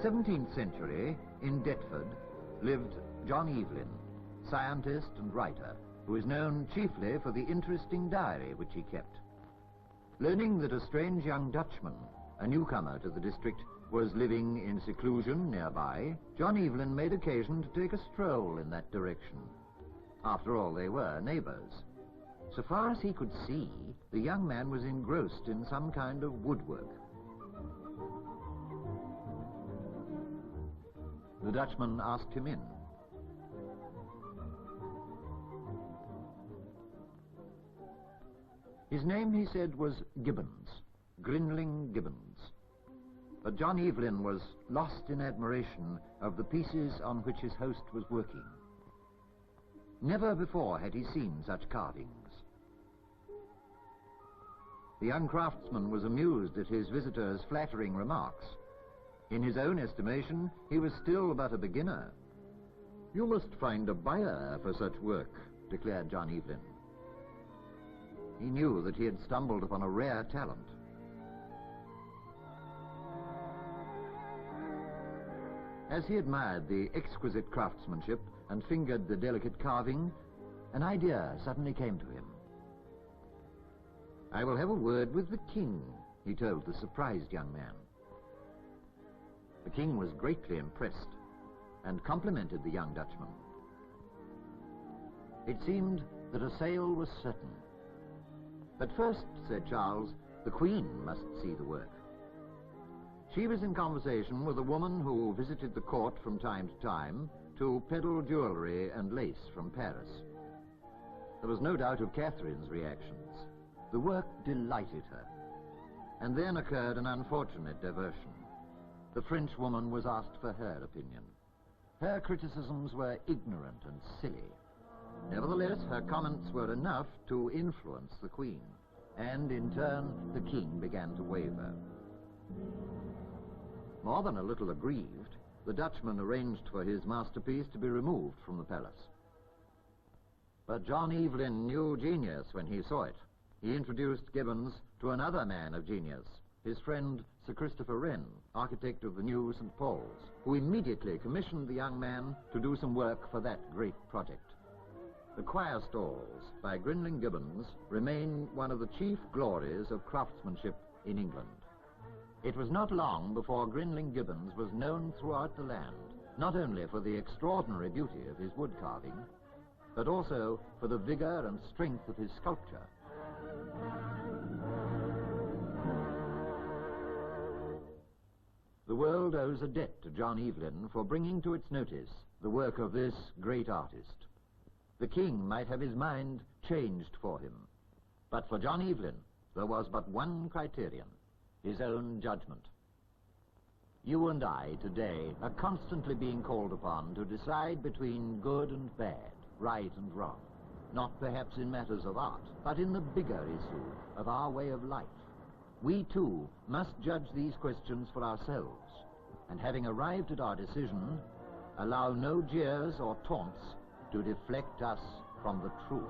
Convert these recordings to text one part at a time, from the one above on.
17th century, in Deptford, lived John Evelyn, scientist and writer, who is known chiefly for the interesting diary which he kept. Learning that a strange young Dutchman, a newcomer to the district, was living in seclusion nearby, John Evelyn made occasion to take a stroll in that direction. After all, they were neighbors. So far as he could see, the young man was engrossed in some kind of woodwork. The Dutchman asked him in. His name, he said, was Gibbons, Grinling Gibbons. But John Evelyn was lost in admiration of the pieces on which his host was working. Never before had he seen such carvings. The young craftsman was amused at his visitor's flattering remarks. In his own estimation, he was still but a beginner. "You must find a buyer for such work," declared John Evelyn. He knew that he had stumbled upon a rare talent. As he admired the exquisite craftsmanship and fingered the delicate carving, an idea suddenly came to him. "I will have a word with the king," he told the surprised young man. The king was greatly impressed and complimented the young Dutchman. It seemed that a sale was certain. But first, said Charles, the Queen must see the work. She was in conversation with a woman who visited the court from time to time to peddle jewelry and lace from Paris. There was no doubt of Catherine's reactions. The work delighted her. And then occurred an unfortunate diversion. The French woman was asked for her opinion. Her criticisms were ignorant and silly. Nevertheless, her comments were enough to influence the Queen, and in turn, the King began to waver. More than a little aggrieved, the Dutchman arranged for his masterpiece to be removed from the palace. But John Evelyn knew genius when he saw it. He introduced Gibbons to another man of genius, his friend Sir Christopher Wren, architect of the new St. Paul's, who immediately commissioned the young man to do some work for that great project. The choir stalls by Grinling Gibbons remain one of the chief glories of craftsmanship in England. It was not long before Grinling Gibbons was known throughout the land, not only for the extraordinary beauty of his wood carving, but also for the vigor and strength of his sculpture. The world owes a debt to John Evelyn for bringing to its notice the work of this great artist. The king might have his mind changed for him, but for John Evelyn there was but one criterion, his own judgment. You and I today are constantly being called upon to decide between good and bad, right and wrong, not perhaps in matters of art, but in the bigger issue of our way of life. We, too, must judge these questions for ourselves, and having arrived at our decision, allow no jeers or taunts to deflect us from the truth.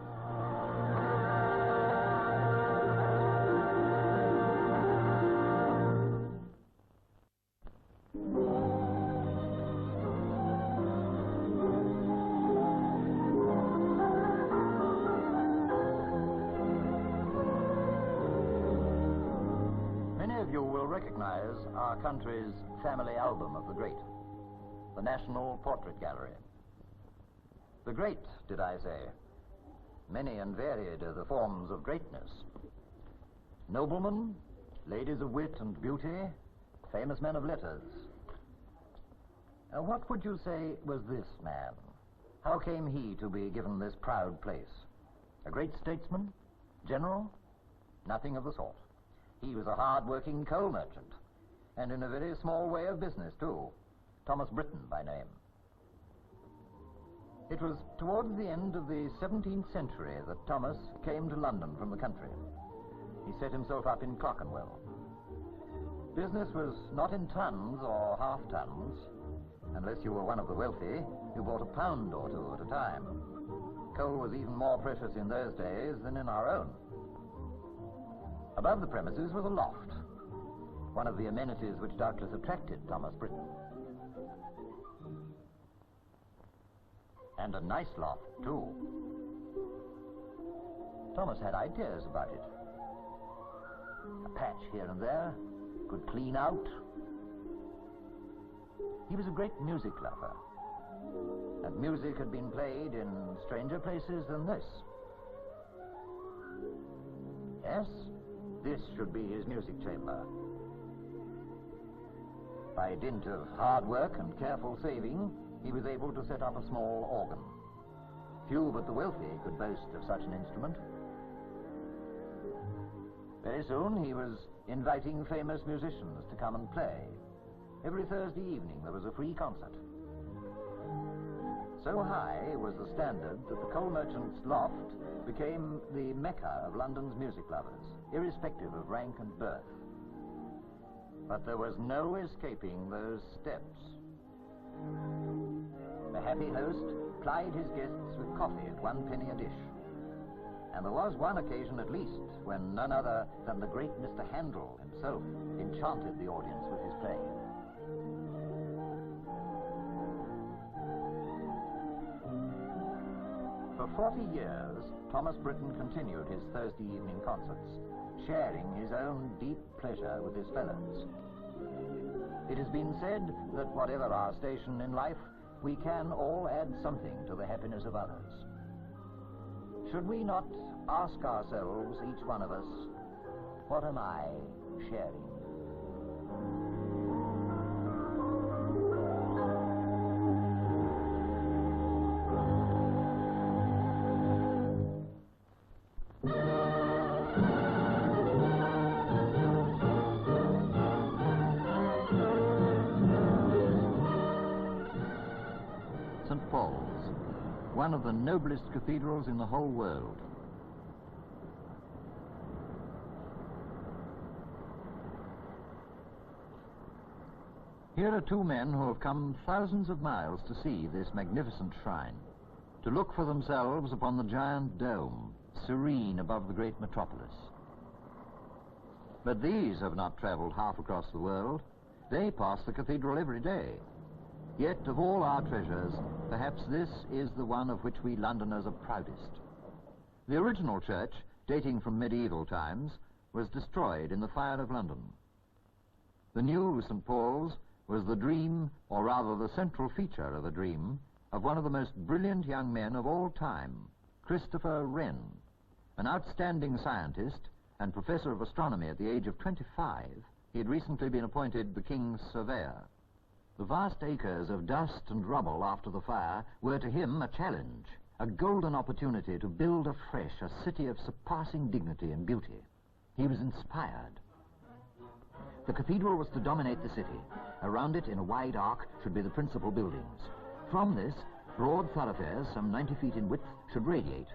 Recognize our country's family album of the great, the National Portrait Gallery. The great, did I say? Many and varied are the forms of greatness. Noblemen, ladies of wit and beauty, famous men of letters. What would you say was this man? How came he to be given this proud place? A great statesman? General? Nothing of the sort. He was a hard-working coal merchant, and in a very small way of business, too. Thomas Britton by name. It was towards the end of the 17th century that Thomas came to London from the country. He set himself up in Clerkenwell. Business was not in tons or half-tons. Unless you were one of the wealthy, you bought a pound or two at a time. Coal was even more precious in those days than in our own. Above the premises was a loft, one of the amenities which doubtless attracted Thomas Britton. And a nice loft, too. Thomas had ideas about it. A patch here and there could clean out. He was a great music lover, and music had been played in stranger places than this. Yes, this should be his music chamber. By dint of hard work and careful saving, he was able to set up a small organ. Few but the wealthy could boast of such an instrument. Very soon he was inviting famous musicians to come and play. Every Thursday evening there was a free concert. So high was the standard that the coal merchant's loft became the mecca of London's music lovers, irrespective of rank and birth. But there was no escaping those steps. The happy host plied his guests with coffee at 1 penny a dish. And there was one occasion at least when none other than the great Mr. Handel himself enchanted the audience with his playing. For 40 years, Thomas Britton continued his Thursday evening concerts, sharing his own deep pleasure with his fellows. It has been said that whatever our station in life, we can all add something to the happiness of others. Should we not ask ourselves, each one of us, what am I sharing? St. Paul's, one of the noblest cathedrals in the whole world. Here are two men who have come thousands of miles to see this magnificent shrine, to look for themselves upon the giant dome, serene above the great metropolis. But these have not traveled half across the world. They pass the cathedral every day. Yet of all our treasures, perhaps this is the one of which we Londoners are proudest. The original church, dating from medieval times, was destroyed in the fire of London. The new St. Paul's was the dream, or rather the central feature of a dream, of one of the most brilliant young men of all time, Christopher Wren, an outstanding scientist and professor of astronomy at the age of 25. He had recently been appointed the King's Surveyor. The vast acres of dust and rubble after the fire were to him a challenge, a golden opportunity to build afresh a city of surpassing dignity and beauty. He was inspired. The cathedral was to dominate the city. Around it, in a wide arc, should be the principal buildings. From this, broad thoroughfares, some 90 feet in width, should radiate.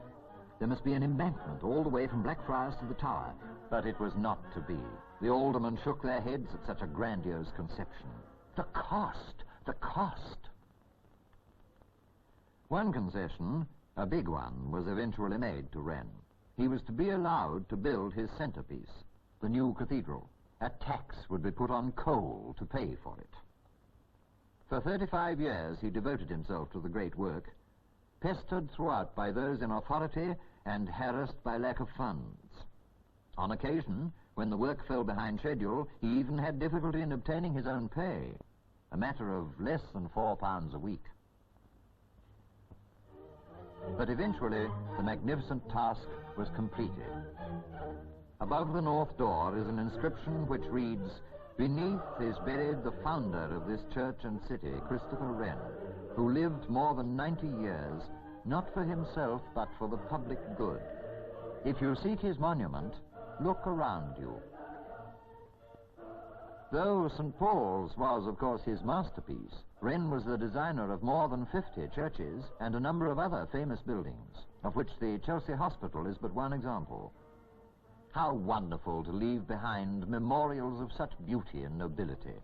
There must be an embankment all the way from Blackfriars to the Tower. But it was not to be. The aldermen shook their heads at such a grandiose conception. The cost! The cost! One concession, a big one, was eventually made to Wren. He was to be allowed to build his centerpiece, the new cathedral. A tax would be put on coal to pay for it. For 35 years he devoted himself to the great work, pestered throughout by those in authority and harassed by lack of funds. On occasion, when the work fell behind schedule, he even had difficulty in obtaining his own pay, a matter of less than £4 a week. But eventually, the magnificent task was completed. Above the north door is an inscription which reads, "Beneath is buried the founder of this church and city, Christopher Wren, who lived more than 90 years, not for himself, but for the public good. If you seek his monument, look around you." Though St. Paul's was, of course, his masterpiece, Wren was the designer of more than 50 churches and a number of other famous buildings, of which the Chelsea Hospital is but one example. How wonderful to leave behind memorials of such beauty and nobility.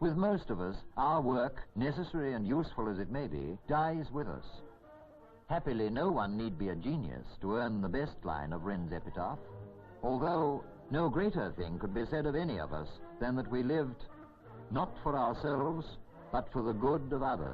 With most of us, our work, necessary and useful as it may be, dies with us. Happily, no one need be a genius to earn the best line of Wren's epitaph, although no greater thing could be said of any of us than that we lived not for ourselves, but for the good of others.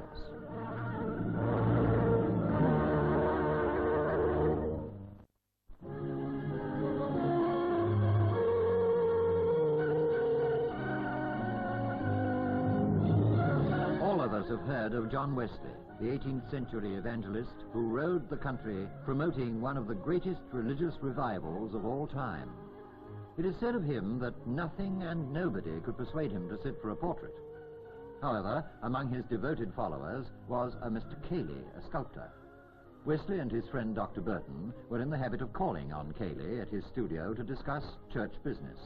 All of us have heard of John Wesley, the 18th century evangelist who rode the country promoting one of the greatest religious revivals of all time. It is said of him that nothing and nobody could persuade him to sit for a portrait. However, among his devoted followers was a Mr. Kailey, a sculptor. Wesley and his friend Dr. Burton were in the habit of calling on Kailey at his studio to discuss church business.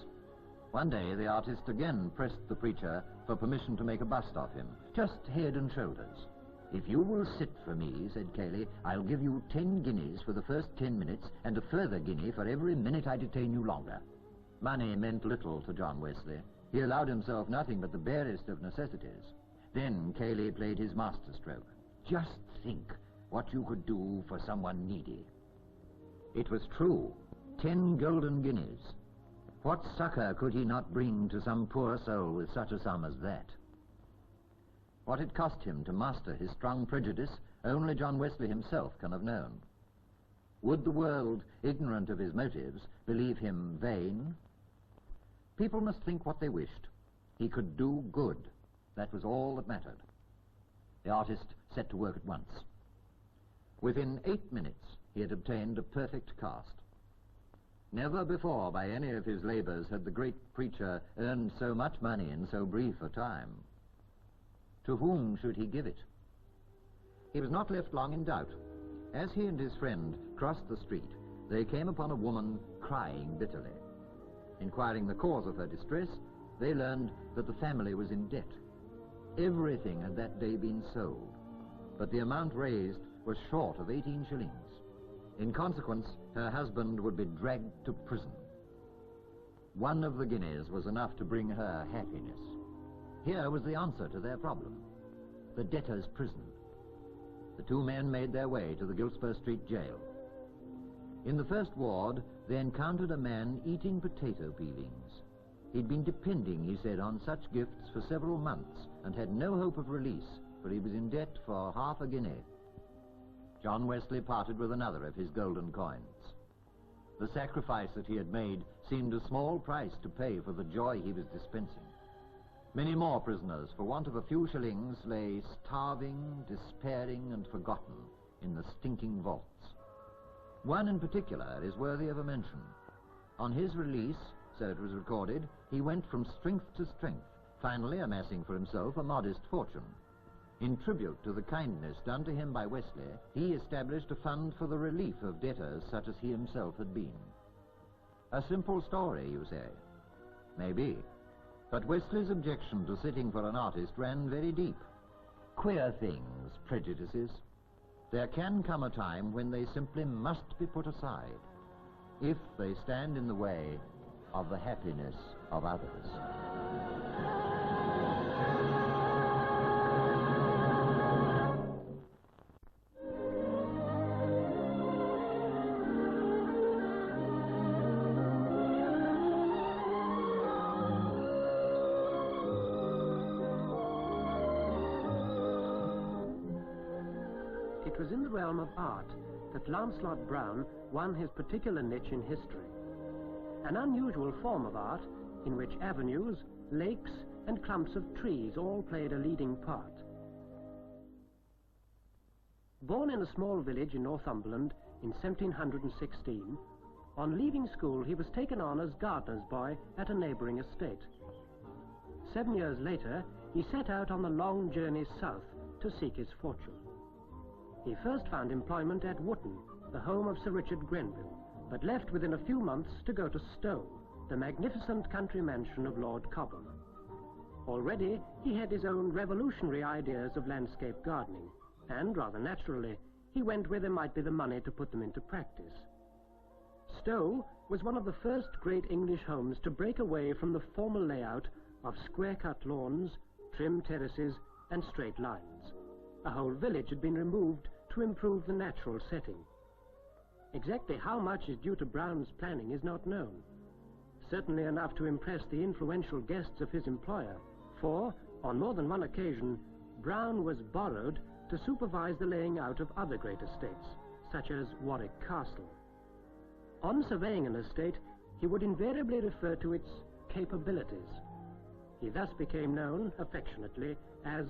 One day the artist again pressed the preacher for permission to make a bust of him, just head and shoulders. "If you will sit for me," said Kailey, "I'll give you 10 guineas for the first 10 minutes and a further guinea for every minute I detain you longer." Money meant little to John Wesley. He allowed himself nothing but the barest of necessities. Then Kailey played his masterstroke. "Just think what you could do for someone needy." It was true. 10 golden guineas. What succor could he not bring to some poor soul with such a sum as that? What it cost him to master his strong prejudice, only John Wesley himself can have known. Would the world, ignorant of his motives, believe him vain? People must think what they wished. He could do good. That was all that mattered. The artist set to work at once. Within 8 minutes, he had obtained a perfect cast. Never before by any of his labors had the great preacher earned so much money in so brief a time. To whom should he give it? He was not left long in doubt. As he and his friend crossed the street, they came upon a woman crying bitterly. Inquiring the cause of her distress, they learned that the family was in debt. Everything had that day been sold, but the amount raised was short of 18 shillings. In consequence, her husband would be dragged to prison. One of the guineas was enough to bring her happiness. Here was the answer to their problem: the debtor's prison. The two men made their way to the Giltspur Street jail. In the first ward, they encountered a man eating potato peelings. He'd been depending, he said, on such gifts for several months and had no hope of release, for he was in debt for half a guinea. John Wesley parted with another of his golden coins. The sacrifice that he had made seemed a small price to pay for the joy he was dispensing. Many more prisoners, for want of a few shillings, lay starving, despairing, and forgotten in the stinking vaults. One in particular is worthy of a mention. On his release, so it was recorded, he went from strength to strength, finally amassing for himself a modest fortune. In tribute to the kindness done to him by Wesley, he established a fund for the relief of debtors such as he himself had been. A simple story, you say? Maybe. But Wesley's objection to sitting for an artist ran very deep. Queer things, prejudices. There can come a time when they simply must be put aside, if they stand in the way of the happiness of others. It was in the realm of art that Lancelot Brown won his particular niche in history. An unusual form of art in which avenues, lakes, and clumps of trees all played a leading part. Born in a small village in Northumberland in 1716, on leaving school he was taken on as gardener's boy at a neighbouring estate. 7 years later, he set out on the long journey south to seek his fortune. He first found employment at Wootton, the home of Sir Richard Grenville, but left within a few months to go to Stowe, the magnificent country mansion of Lord Cobham. Already he had his own revolutionary ideas of landscape gardening, and rather naturally he went where there might be the money to put them into practice. Stowe was one of the first great English homes to break away from the formal layout of square-cut lawns, trim terraces, and straight lines. A whole village had been removed to improve the natural setting. Exactly how much is due to Brown's planning is not known. Certainly enough to impress the influential guests of his employer, for, on more than one occasion, Brown was borrowed to supervise the laying out of other great estates, such as Warwick Castle. On surveying an estate, he would invariably refer to its capabilities. He thus became known, affectionately, as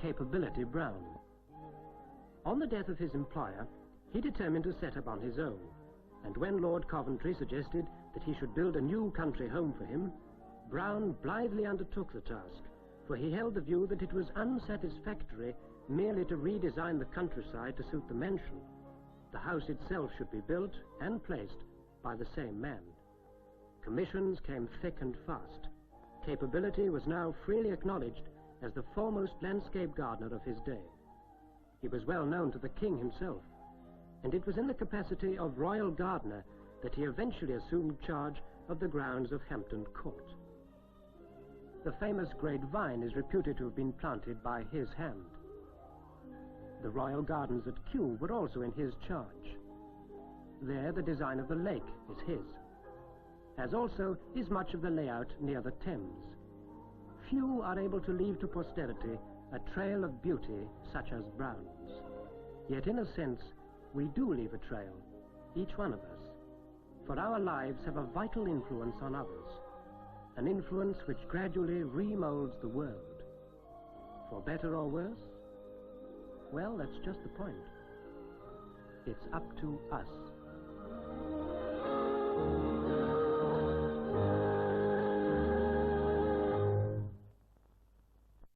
Capability Brown. On the death of his employer, he determined to set up on his own, and when Lord Coventry suggested that he should build a new country home for him, Brown blithely undertook the task, for he held the view that it was unsatisfactory merely to redesign the countryside to suit the mansion. The house itself should be built and placed by the same man. Commissions came thick and fast. Capability was now freely acknowledged as the foremost landscape gardener of his day. He was well known to the king himself, and it was in the capacity of royal gardener that he eventually assumed charge of the grounds of Hampton Court. The famous great vine is reputed to have been planted by his hand. The royal gardens at Kew were also in his charge. There the design of the lake is his, as also is much of the layout near the Thames. Few are able to leave to posterity a trail of beauty such as Brown's. Yet in a sense, we do leave a trail, each one of us, for our lives have a vital influence on others, an influence which gradually remolds the world. For better or worse? Well, that's just the point. It's up to us.